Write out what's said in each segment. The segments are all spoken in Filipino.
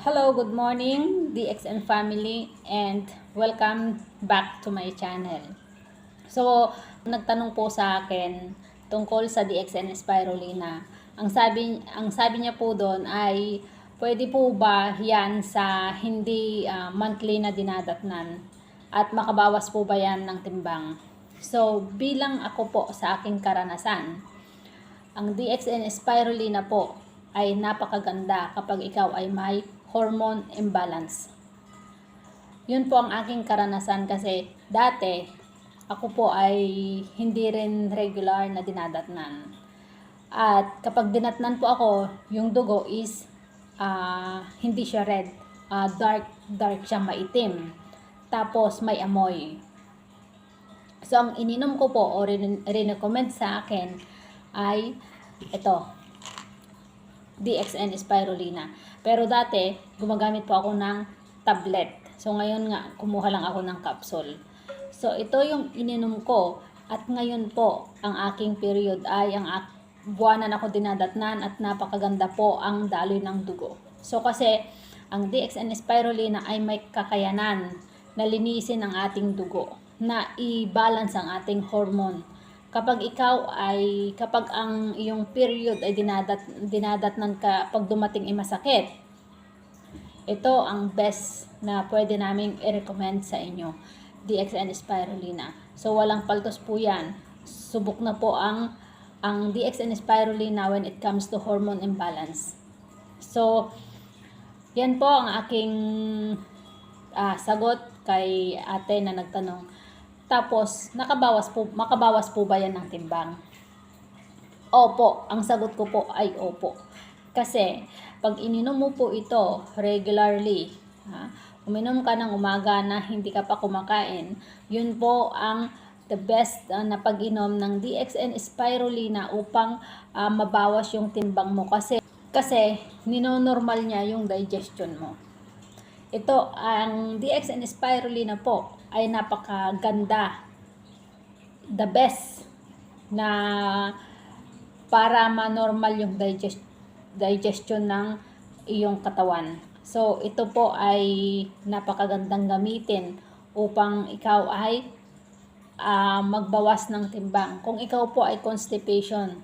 Hello, good morning DXN family and welcome back to my channel. So, nagtanong po sa akin tungkol sa DXN Spirulina. Ang sabi niya po doon ay pwede po ba yan sa hindi monthly na dinadatnan at makabawas po ba yan ng timbang? So, bilang ako po sa aking karanasan, ang DXN Spirulina po ay napakaganda kapag ikaw ay may hormone imbalance. Yun po ang aking karanasan kasi dati ako po ay hindi rin regular na dinadatnan. At kapag dinatnan po ako, yung dugo is hindi siya red, dark siya, maitim. Tapos may amoy. So ang ininom ko po o rin-recommend sa akin ay ito, DXN Spirulina. Pero dati, gumagamit po ako ng tablet. So ngayon nga, kumuha lang ako ng capsule. So ito yung ininom ko. At ngayon po, ang aking period ay buwanan ako dinadatnan at napakaganda po ang daloy ng dugo. So kasi, ang DXN Spirulina ay may kakayanan na linisin ang ating dugo, na i-balance ang ating hormone. Kapag ang iyong period ay dinadatnan ka pag dumating ay masakit, ito ang best na pwede naming i-recommend sa inyo, DXN Spirulina. So walang paltos po yan. Subok na po ang DXN Spirulina when it comes to hormone imbalance. So yan po ang aking sagot kay ate na nagtanong. Tapos, makabawas po ba yan ng timbang? Opo, ang sagot ko po ay opo. Kasi, pag ininom mo po ito regularly, uminom ka ng umaga na hindi ka pa kumakain, yun po ang the best na pag-inom ng DXN Spirulina upang mabawas yung timbang mo. Kasi ninonormal niya yung digestion mo. Ito, ang DXN Spirulina po ay napakaganda. The best na para ma-normal yung digestion ng iyong katawan. So, ito po ay napakagandang gamitin upang ikaw ay magbawas ng timbang. Kung ikaw po ay constipation,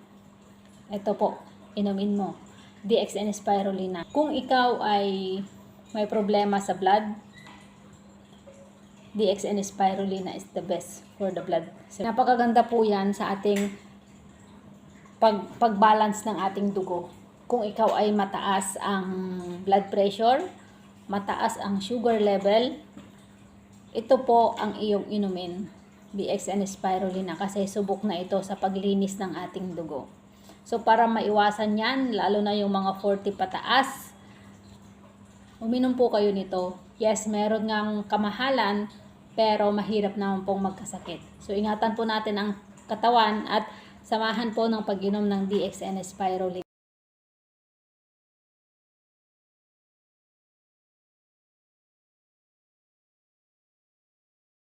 ito po, inumin mo, DXN Spirulina. Kung ikaw ay may problema sa blood, DXN Spirulina is the best for the blood. So, napakaganda po yan sa ating pag-balance ng ating dugo. Kung ikaw ay mataas ang blood pressure, mataas ang sugar level, ito po ang iyong inumin, DXN Spirulina, kasi subok na ito sa paglinis ng ating dugo. So para maiwasan yan, lalo na yung mga 40 pataas, uminom po kayo nito. Yes, meron ngang kamahalan, pero mahirap naman pong magkasakit. So, ingatan po natin ang katawan at samahan po ng pag-inom ng DXN Spirulina.